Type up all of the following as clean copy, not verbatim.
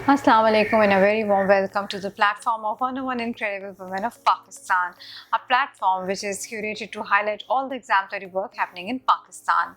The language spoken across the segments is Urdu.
Assalamu alaikum and a very warm welcome to the platform of 101 Incredible Women of Pakistan, a platform which is curated to highlight all the exemplary work happening in Pakistan.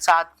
7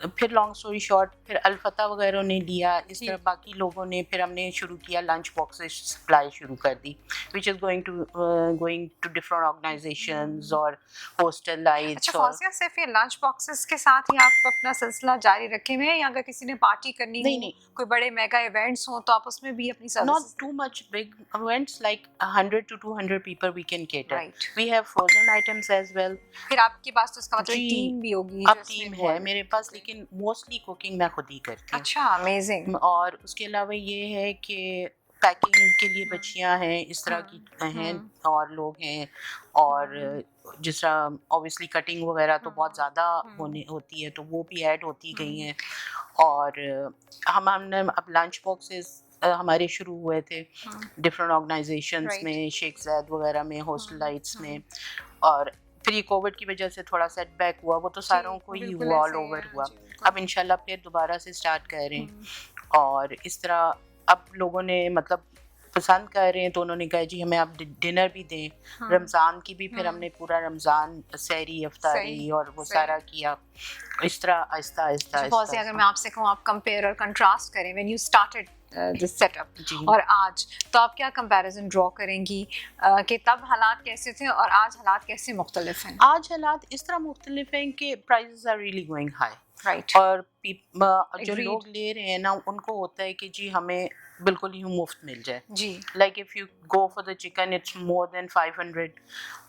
پھر لانگ اسٹوری شارٹ پھر الفتح وغیرہ نے لیا, اس طرح باقی لوگوں نے, پھر ہم نے شروع کیا لنچ باکسز سپلائی شروع کر دی which is going to different organisations اور ہاسٹل لائٹس. اچھا فوزیہ, صرف یہ لنچ باکسز کے ساتھ ہی آپ اپنا سلسلہ جاری رکھے ہوئے ہیں, یا اگر کسی نے پارٹی کرنی ہو, کوئی بڑے میگا ایونٹس ہوں, تو آپ اس میں بھی اپنی service? Not too much big events, like 100 to 200 people we can cater. Right. We have frozen items as well. پھر آپ کے پاس تو اس کا مطلب ٹیم بھی ہوگی؟ اب ٹیم ہے میرے پاس, لیکن موسٹلی کوکنگ میں خود ہی کرتی ہوں. اچھا, امیزنگ. اور اس کے علاوہ یہ ہے کہ پیکنگ کے لیے بچیاں ہیں, اس طرح کی ہیں, اور لوگ ہیں, اور جس طرح اوبیسلی کٹنگ وغیرہ تو بہت زیادہ ہوتی ہے, تو وہ بھی ایڈ ہوتی گئی ہیں. اور ہم نے اب لنچ باکسز ہمارے شروع ہوئے تھے ڈفرینٹ آرگنائزیشنس میں, شیخ زید وغیرہ میں, ہاسٹل لائٹس میں, اور پھر یہ کووڈ کی وجہ سے تھوڑا سیٹ بیک ہوا, وہ تو ساروں کو ہی ہوا, آل اوور ہوا. اب انشاءاللہ پھر دوبارہ سے اسٹارٹ کر رہے ہیں, اور اس طرح اب لوگوں نے مطلب پسند کر رہے ہیں, تو انہوں نے کہا جی ہمیں آپ ڈنر بھی دیں, رمضان کی بھی پھر ہم نے پورا رمضان سحری افطاری اور وہ سارا کیا, اس طرح آہستہ آہستہ. اگر میں آپ سے کہوں, آپ کمپیئر اور کنٹراسٹ کریں when you started this set up اور آج, تو آپ کیا کمپیریزن ڈرا کریں گی کہ تب حالات کیسے تھے اور آج حالات کیسے مختلف ہیں؟ آج حالات اس طرح مختلف ہیں کہ prices are really going high. Right. اور جو لوگ لے رہے ہیں نا, ان کو ہوتا ہے کہ جی ہمیں بالکل ہی مفت مل جائے. جی like if you go for the chicken it's more than 500,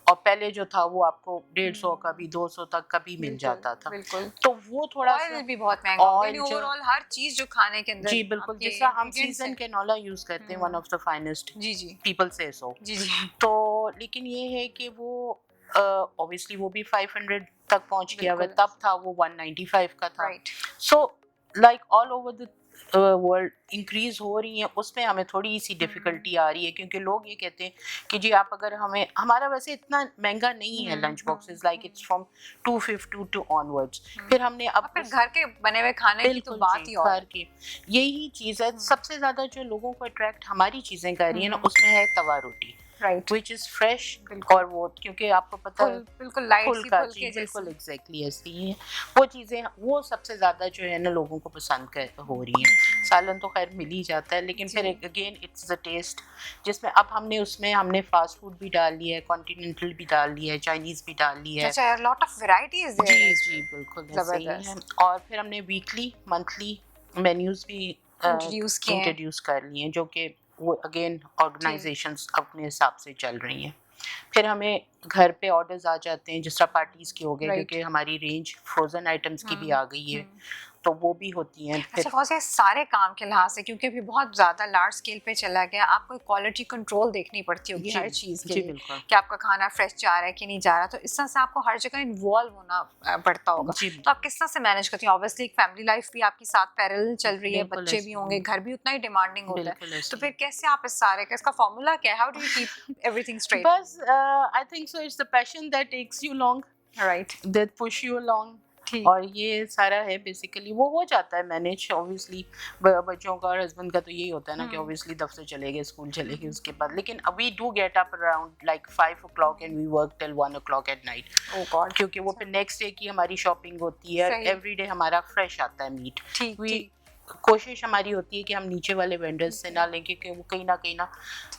اور پہلے جو تھا وہ آپ کو 150 کا بھی 200 تک کا بھی مل جاتا تھا. بالکل. تو وہ تھوڑا سا بھی بہت مہنگا, اوور آل ہر چیز جو کھانے کے اندر. جی بالکل, جس طرح ہم سیزن کینولا یوز کرتے ہیں, ون آف دا فائنسٹ. جی جی پیپل سے سو. جی جی. تو لیکن یہ ہے کہ وہ obviously وہ بھی 500 تک پہنچ گیا ہوا, تب تھا وہ 195 کا تھا. So like all over the world increase ہو رہی ہیں, اس میں ہمیں تھوڑی سی ڈیفیکلٹی آ رہی ہے, کیونکہ لوگ یہ کہتے ہیں کہ جی آپ اگر ہمیں, ہمارا ویسے اتنا مہنگا نہیں ہے lunch boxes, like it's from 250 to onwards. پھر ہم نے اب گھر کے بنے ہوئے کھانے کی تو بات ہی اور کی, یہی چیز ہے. سب سے زیادہ جو لوگوں کو اٹریکٹ ہماری چیزیں کر رہی ہیں نا, اس میں ہے توا روٹی, which is fresh, اور وہ کیونکہ آپ کو پتہ ہے بالکل لائٹ سی جی بالکل ایگزیکٹلی ایسی ہیں وہ چیزیں, وہ سب سے زیادہ جو ہے نا لوگوں کو پسند ہو رہی ہیں. سالن تو خیر مل ہی جاتا ہے, لیکن پھر اگین اٹس دا ٹیسٹ, جس میں اب ہم نے فاسٹ فوڈ بھی ڈال لیا ہے, کانٹیننٹل بھی ڈال لیا ہے, چائنیز بھی ڈال لیا ہے. اچھا, لاٹ آف ویرائٹیز. جی جی بالکل ایسے ہی ہیں. اور پھر ہم نے ویکلی منتھلی مینیوز بھی انٹروڈیوس کر لیے ہیں, جو کہ وہ اگین آرگنائزیشنس اپنے حساب سے چل رہی ہیں. پھر ہمیں گھر پہ آرڈرز آ جاتے ہیں, جس طرح پارٹیز کی ہو گئے, کیونکہ ہماری رینج فروزن آئٹمس کی بھی آ گئی ہے, تو وہ بھی ہوتی ہیں. اچھا فوزیہ, سارے کام کے لحاظ سے کیونکہ ابھی بہت زیادہ لارج اسکیل پہ چلا گیا, آپ کو کوالٹی کنٹرول دیکھنی پڑتی ہوگی ہر چیز کے لیے, کہ آپ کا کھانا فریش جا رہا ہے کہ نہیں جا رہا, تو اس طرح سے آپ کو ہر جگہ انوالو ہونا پڑتا ہوگا. تو آپ کس طرح سے مینیج کرتی ہیں؟ اوبیسلی ایک فیملی لائف بھی آپ کی ساتھ پیرل چل رہی ہے, بچے بھی ہوں گے, گھر بھی اتنا ہی ڈیمانڈنگ ہوتا ہے, تو پھر کیسے آپ اس سارے کا, اس کا فارمولا کیا ہے؟ How do you keep everything straight? بس I think so it's the passion that takes you long, right, that push you along. اور یہ سارا ہے بیسیکلی, وہ ہو جاتا ہے مینیج. اوبیسلی بچوں کا اور ہسبینڈ کا تو یہی ہوتا ہے نا کہ اوبیسلی دفتر چلے گئے, اسکول چلے گئے, اس کے بعد لیکن we do get up around like 5 o'clock and we work till 1 o'clock at night, کیونکہ وہ پھر نیکسٹ ڈے کی ہماری شاپنگ ہوتی ہے. ایوری ڈے ہمارا فریش آتا ہے میٹ. کوشش ہماری ہوتی ہے کہ ہم نیچے والے وینڈرز سے نہ لیں, کیونکہ وہ کہیں نہ کہیں نا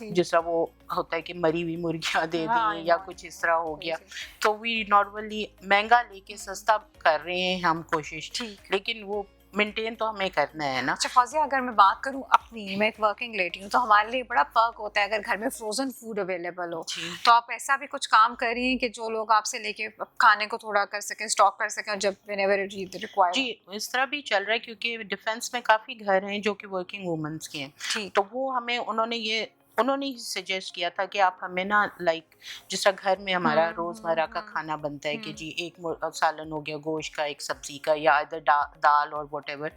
جس طرح وہ ہوتا ہے کہ مری ہوئی مرغیاں دے دیں یا کچھ اس طرح ہو گیا, تو وی نارملی مہنگا لے کے سستا کر رہے ہیں ہم کوشش, لیکن وہ مینٹین تو ہمیں کرنا ہے نا. اچھا فوزیہ, اگر میں بات کروں اپنی, میں ایک ورکنگ لیڈی ہوں, تو ہمارے لیے بڑا پرک ہوتا ہے اگر گھر میں فروزن فوڈ اویلیبل ہو. تو آپ ایسا بھی کچھ کام کر رہی ہیں کہ جو لوگ آپ سے لے کے کھانے کو تھوڑا کر سکیں, اسٹاک کر سکیں جب whenever it required؟ جی اس طرح بھی چل رہا ہے, کیونکہ ڈیفینس میں کافی گھر ہیں جو کہ ورکنگ وومنس کے ہیں, تو وہ ہمیں انہوں نے سجیسٹ کیا تھا کہ آپ ہمیں نا لائک جس طرح گھر میں ہمارا روزمرہ کا کھانا بنتا ہے کہ جی ایک سالن ہو گیا گوشت کا, ایک سبزی کا, یا ادھر دال اور واٹ ایور,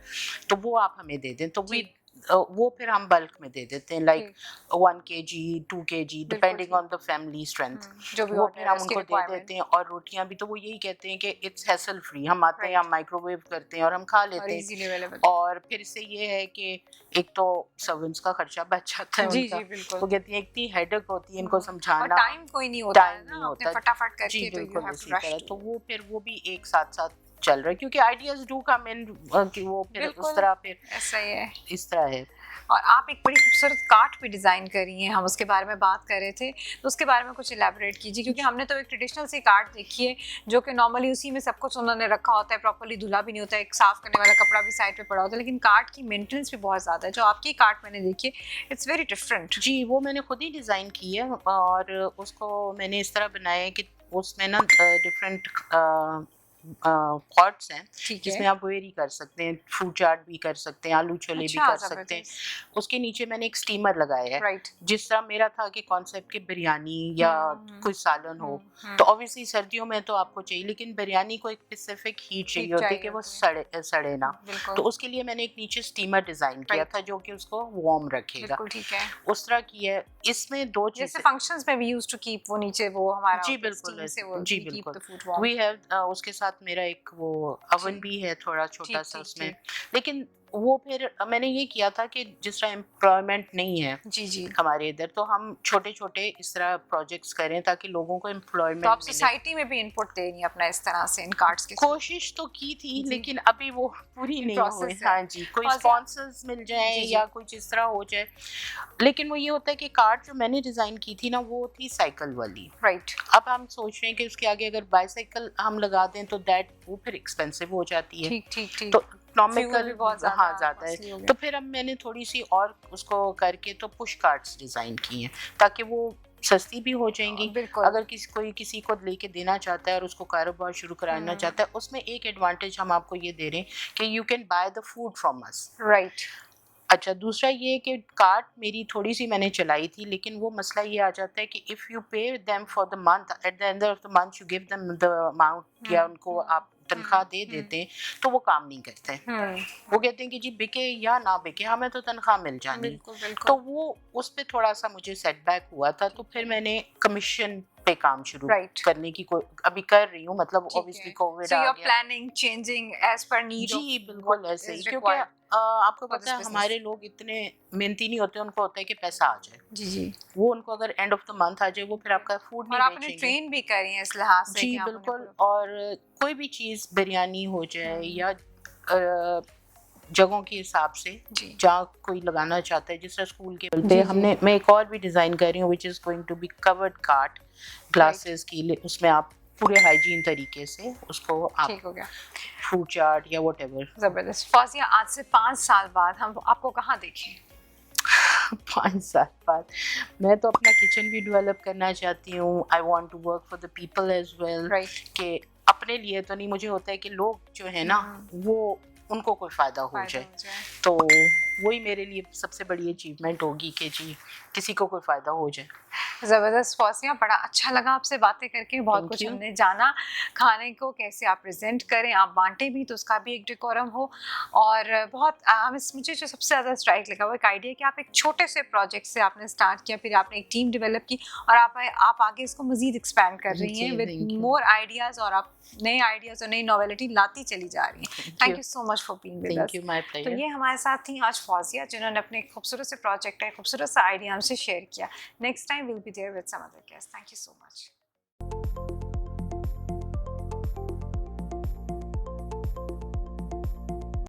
تو وہ آپ ہمیں دے دیں. تو وہ پھر ہم بلک میں دے دیتے ہیں, like 1 kg 2 kg depending on the family strength, وہ پھر ہم ان کو دے دیتے ہیں. اور روٹیاں بھی تو وہ یہی کہتے ہیں کہ اٹس ہیسل فری, ہم آتے ہیں, ہم مائکرو ویو کرتے ہیں اور ہم کھا لیتے ہیں. اور پھر اس سے یہ ہے کہ ایک تو سرونٹس کا خرچہ بچ جاتا ہے ان کا, وہ کہتی ہیں اتنی ہیڈک ہوتی ہے ان کو سمجھانا, ٹائم کوئی نہیں ہوتا, فٹافٹ کر کے. جی بالکل اسی طرح, تو وہ پھر وہ بھی ایک ساتھ چل رہا ہے کیونکہ آئیڈیاز ڈو کم ان کہ وہ پھر اس طرح پھر ایسا ہی ہے. اس طرح ہے. اور آپ ایک بڑی خوبصورت کارٹ بھی ڈیزائن کری ہیں, ہم اس کے بارے میں بات کر رہے تھے, تو اس کے بارے میں کچھ الیبوریٹ کیجیے, کیونکہ ہم نے تو ایک ٹریڈیشنل سی کارٹ دیکھی ہے جو کہ نارملی اسی میں سب کچھ انہوں نے رکھا ہوتا ہے, پراپرلی دھلا بھی نہیں ہوتا ہے, ایک صاف کرنے والا کپڑا بھی سائڈ پہ پڑا ہوتا ہے, لیکن کارٹ کی مینٹیننس بھی بہت زیادہ ہے. جو آپ کی کارٹ میں نے دیکھی ہے اٹس ویری ڈفرینٹ. جی وہ میں نے خود ہی ڈیزائن کی ہے, اور اس کو میں نے اس طرح بنایا ہے کہ اس میں نا ڈفرینٹ پارٹس ہیں جس میں آپ ویری کر سکتے ہیں, فروٹ چاٹ بھی کر سکتے ہیں, آلو چھولے بھی کر سکتے ہیں. اس کے نیچے میں نے ایک اسٹیمر لگایا ہے, جس طرح میرا تھا کہ کانسیپٹ کہ بریانی یا کوئی سالن ہو, تو اوبیسلی سردیوں میں تو آپ کو چاہیے, لیکن بریانی کو ایک اسپیسیفک ہیٹ چاہیے ہوتی ہے کہ وہ سڑے نہ. تو اس کے لیے میں نے ایک نیچے اسٹیمر ڈیزائن کیا تھا جو کہ اس کو وارم رکھے گا. اس طرح کی ہے. اس میں دو چیزیں جیسے فنکشنز میں بھی یوز ٹو کیپ وہ نیچے وہ ہمارا. جی بالکل, جی بالکل. وی ہیو اس کے ساتھ میرا ایک وہ اوون بھی ہے تھوڑا چھوٹا سا اس میں, لیکن وہ پھر میں نے یہ کیا تھا کہ جس طرح امپلائمنٹ نہیں ہے جی ہمارے ادھر, تو ہم چھوٹے چھوٹے اس طرح پروجیکٹس کریں تاکہ لوگوں کو امپلائمنٹ. تو آپ سوسائٹی میں بھی انپٹ دے رہی ہیں اپنا اس طرح سے ان کارڈس کے. کوشش تو کی تھی لیکن ابھی وہ پوری نہیں ہوئی. ہاں جی, کوئی اسپانسرز مل جائیں یا کچھ اس طرح ہو جائے. لیکن وہ یہ ہوتا ہے کہ کارڈ جو میں نے ڈیزائن کی تھی نا وہ تھی سائیکل والی. رائٹ. اب ہم سوچ رہے ہیں کہ اس کے آگے اگر بائی سائیکل ہم لگا دیں تو دیٹ وہ پھر ایکسپینسو ہو جاتی ہے. ٹھیک. تو اکنامیکل ہاں زیادہ ہے. تو پھر اب میں نے تھوڑی سی اور اس کو کر کے تو پش کارڈس ڈیزائن کی ہیں تاکہ وہ سستی بھی ہو جائیں گی. اگر کوئی کسی کو لے کے دینا چاہتا ہے اور اس کو کاروبار شروع کرانا چاہتا ہے, اس میں ایک ایڈوانٹیج ہم آپ کو یہ دے رہے ہیں کہ you can buy the food from us. Right. اچھا, دوسرا یہ کہ کارٹ میری تھوڑی سی میں نے چلائی تھی, لیکن وہ مسئلہ یہ آ جاتا ہے کہ if you pay them for the month, at the end of the month you give them the amount, یا ان کو آپ تنخواہ دے دیتے ہیں تو وہ کام نہیں کرتے. وہ کہتے ہیں کہ جی بکے یا نہ بکے ہمیں تو تنخواہ مل جانی. تو وہ اس پہ تھوڑا سا مجھے سیٹ بیک ہوا تھا, تو پھر میں نے کمیشن پہ کام شروع کرنے کی ابھی کر رہی ہوں. مطلب اوبیسلی کووڈ آ گیا. Planning changing as per need. جی بالکل ایسے ہی, کیونکہ آپ کو پتہ ہے ہمارے لوگ اتنے محنتی نہیں ہوتے, ان کو ہوتا ہے کہ پیسہ آ جائے. جی وہ ان کو اگر اینڈ آف دا منتھ آ جائے وہ پھر آپ کا فوڈ نہیں بیچیں گے. اور آپ نے ٹرین بھی کری ہیں اس لحاظ سے. جی بالکل. اور کوئی بھی چیز بریانی ہو جائے یا جگہوں کے حساب سے جہاں کوئی لگانا چاہتا ہے, جس طرح اسکول کے بولتے ہم نے, میں ایک اور بھی ڈیزائن کر رہی ہوں which is going to be covered cart glasses کی. اس میں آپ پورے ہائیجین طریقے سے اس کو آپ فروٹ چاٹ یا واٹ ایور. زبردست. فوزیہ, آج سے 5 سال بعد ہم آپ کو کہاں دیکھیں؟ 5 سال بعد میں تو اپنا کچن بھی ڈیولپ کرنا چاہتی ہوں. I want to work for the people as well, کہ اپنے لیے تو نہیں, مجھے ہوتا ہے کہ لوگ جو ہے نا وہ ان کو کوئی فائدہ ہو جائے. تو وہی میرے لیے سب سے بڑی اچیومنٹ ہوگی کہ جی کسی کو کوئی فائدہ ہو جائے. زبردست. فوزیہ, بڑا اچھا لگا آپ سے باتیں کر کے, بہت کچھ ہم نے جانا. کھانے کو کیسے آپ پریزنٹ کریں, آپ بانٹیں بھی تو اس کا بھی ایک ڈیکورم ہو, اور بہت مجھے جو سب سے زیادہ اسٹرائک لگا وہ ایک آئیڈیا کہ آپ ایک چھوٹے سے پروجیکٹ سے آپ نے اسٹارٹ کیا, پھر آپ نے ایک ٹیم ڈیولپ کی, اور آپ آگے اس کو مزید ایکسپینڈ کر رہی ہیں ود مور آئیڈیاز, اور آپ نئے آئیڈیاز اور نئی نویلٹی لاتی چلی جا رہی ہیں. Thank you so much for being with us. تو یہ ہمارے ساتھ تھیں آج فوزیہ, جنہوں نے اپنے خوبصورت سے پروجیکٹ ہے, خوبصورت سا آئیڈیا ہم سے شیئر کیا. Next time we'll be there with some other guests. Thank you so much.